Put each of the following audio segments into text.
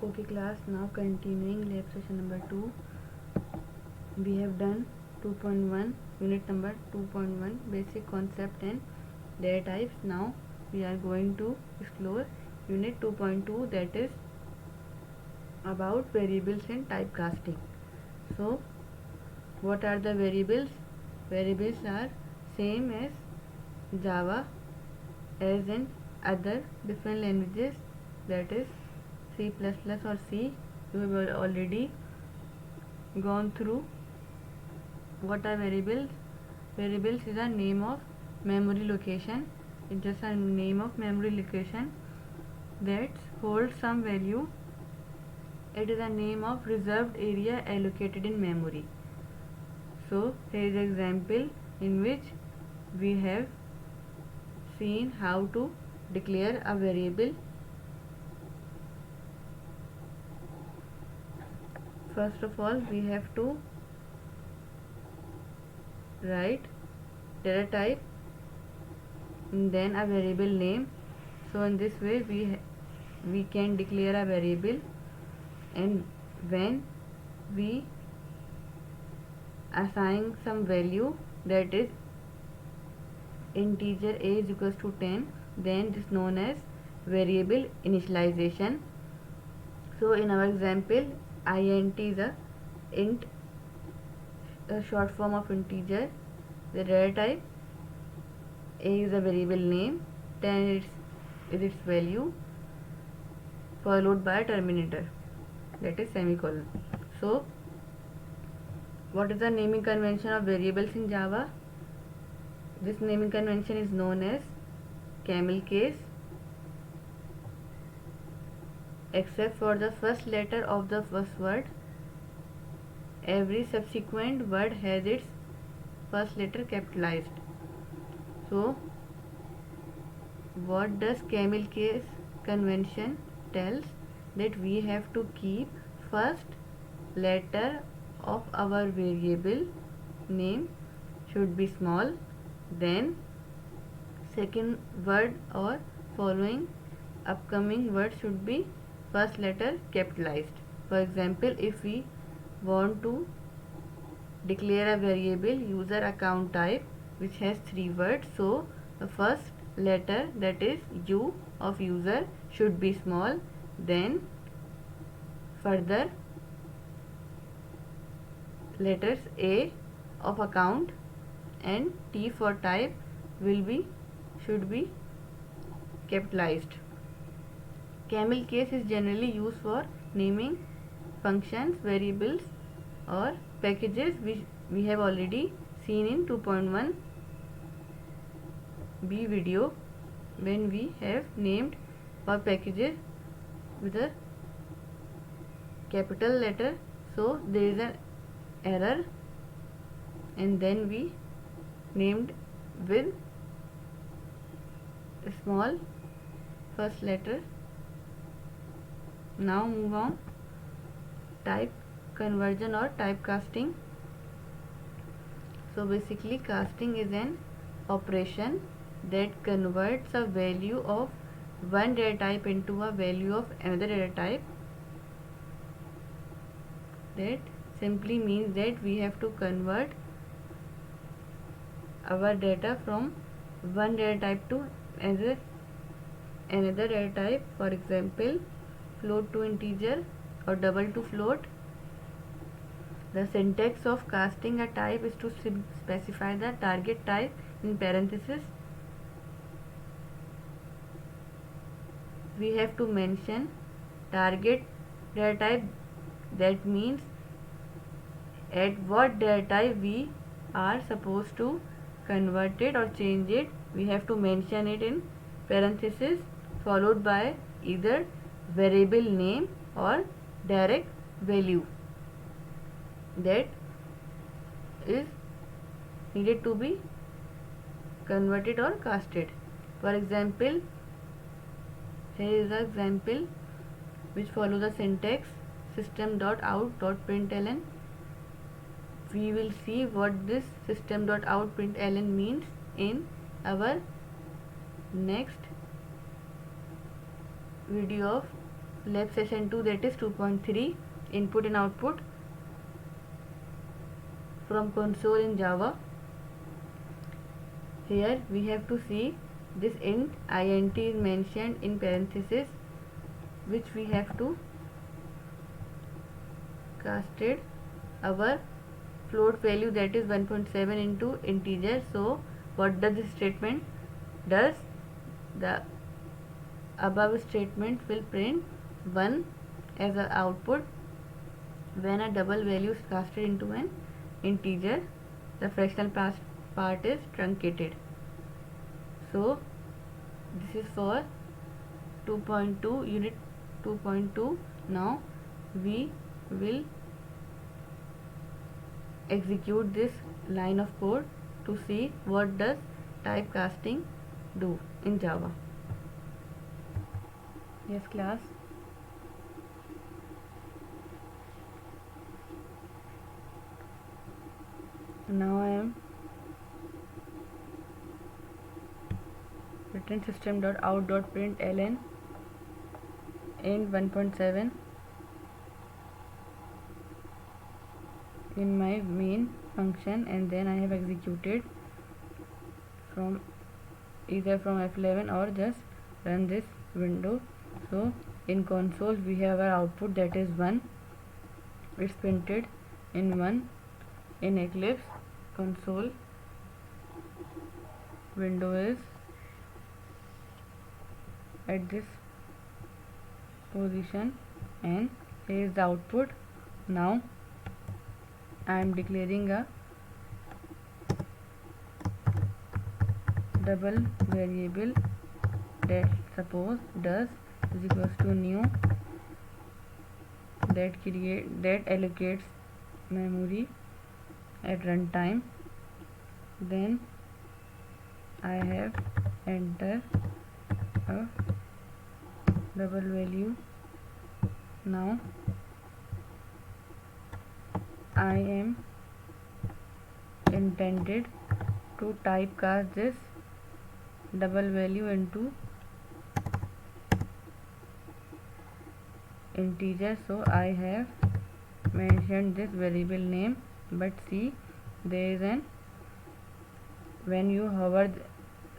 Okay class, now continuing lab session number 2. We have done 2.1 unit number 2.1 basic concept and data types. Now we are going to explore unit 2.2, that is about variables and typecasting. So what are the variables? Variables are same as Java as in other different languages, that is C++ or C. You have already gone through what are variables. Variables is a name of memory location. It's just a name of memory location that holds some value. It is a name of reserved area allocated in memory. So here is an example in which we have seen how to declare a variable. First of all, we have to write data type and then a variable name. So in this way we can declare a variable, and when we assign some value, that is integer a is equals to 10, then this is known as variable initialization. So in our example, int is a int, a short form of integer. The data type a is a variable name, 10 is its value, followed by a terminator, that is semicolon. So what is the naming convention of variables in Java? This naming convention is known as camel case. Except for the first letter of the first word, every subsequent word has its first letter capitalized. So what does camel case convention tells? That we have to keep first letter of our variable name should be small, then second word or following upcoming word should be first letter capitalized. For example, if we want to declare a variable user account type which has 3 words, so the first letter, that is U of user, should be small, then further letters A of account and T for type should be capitalized. Camel case is generally used for naming functions, variables or packages, which we have already seen in 2.1 B video when we have named our packages with a capital letter. So there is an error and then we named with a small first letter. Now move on. Type conversion or typecasting. So basically casting is an operation that converts a value of one data type into a value of another data type. That simply means that we have to convert our data from one data type to another data type. For example, float to integer or double to float. The syntax of casting a type is to specify the target type in parentheses. We have to mention target data type, that means at what data type we are supposed to convert it or change it. We have to mention it in parentheses followed by either variable name or direct value that is needed to be converted or casted. For example, here is an example which follow the syntax system.out.println. We will see what this system.out.println means in our next video of lab session 2, that is 2.3, input and output from console in Java. Here we have to see this int is mentioned in parenthesis, which we have to casted our float value, that is 1.7 into integer. So what does this statement does? The above statement will print 1 as an output when a double value is casted into an integer. The fractional part is truncated. So this is for 2.2, unit 2.2. Now we will execute this line of code to see what does typecasting do in Java. Yes, class. Now I am written system.out.println in 1.7 in my main function, and then I have executed from either from F11 or just run this window. So in console we have our output, that is 1. It's printed in 1. In Eclipse console window is at this position, and here is the output. Now I am declaring a double variable that suppose does is equals to new, that allocates memory at runtime. Then I have enter a double value. Now I am intended to typecast this double value into integer, so I have mentioned this variable name. But see, there is an, when you hover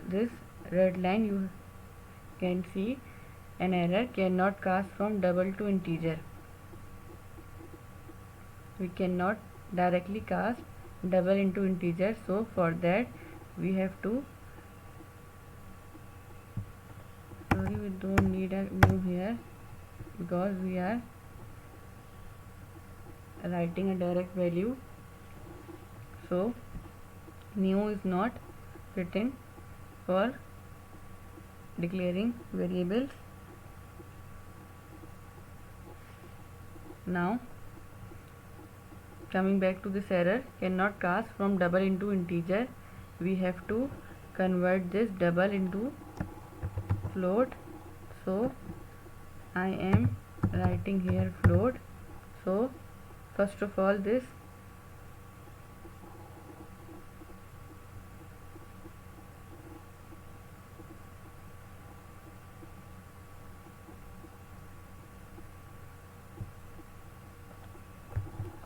this red line, you can see an error, cannot cast from double to integer. We cannot directly cast double into integer, so for that we have to, sorry, we don't need a new here because we are writing a direct value, so new is not written for declaring variables. Now coming back to this error, cannot cast from double into integer, we have to convert this double into float. So I am writing here float. So first of all, this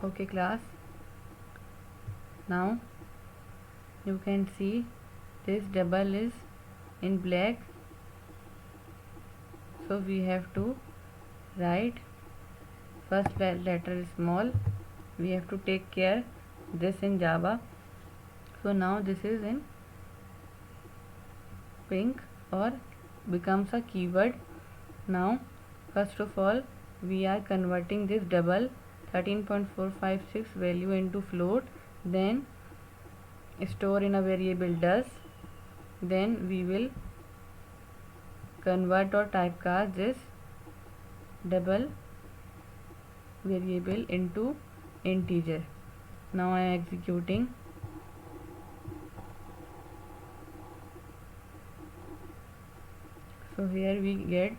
okay class, now you can see this double is in black, so we have to write first letter is small. We have to take care this in Java. So now this is in pink or becomes a keyword. Now first of all, we are converting this double 13.456 value into float, then store in a variable does, then we will convert or typecast this double variable into integer. Now I am executing. So here we get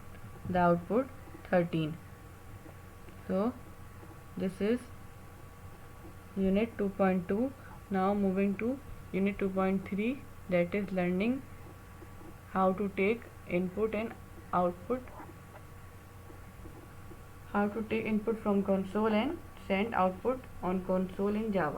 the output 13. So this is unit 2.2. Now moving to unit 2.3, that is learning how to take input and output how to take input from console and send output on console in Java.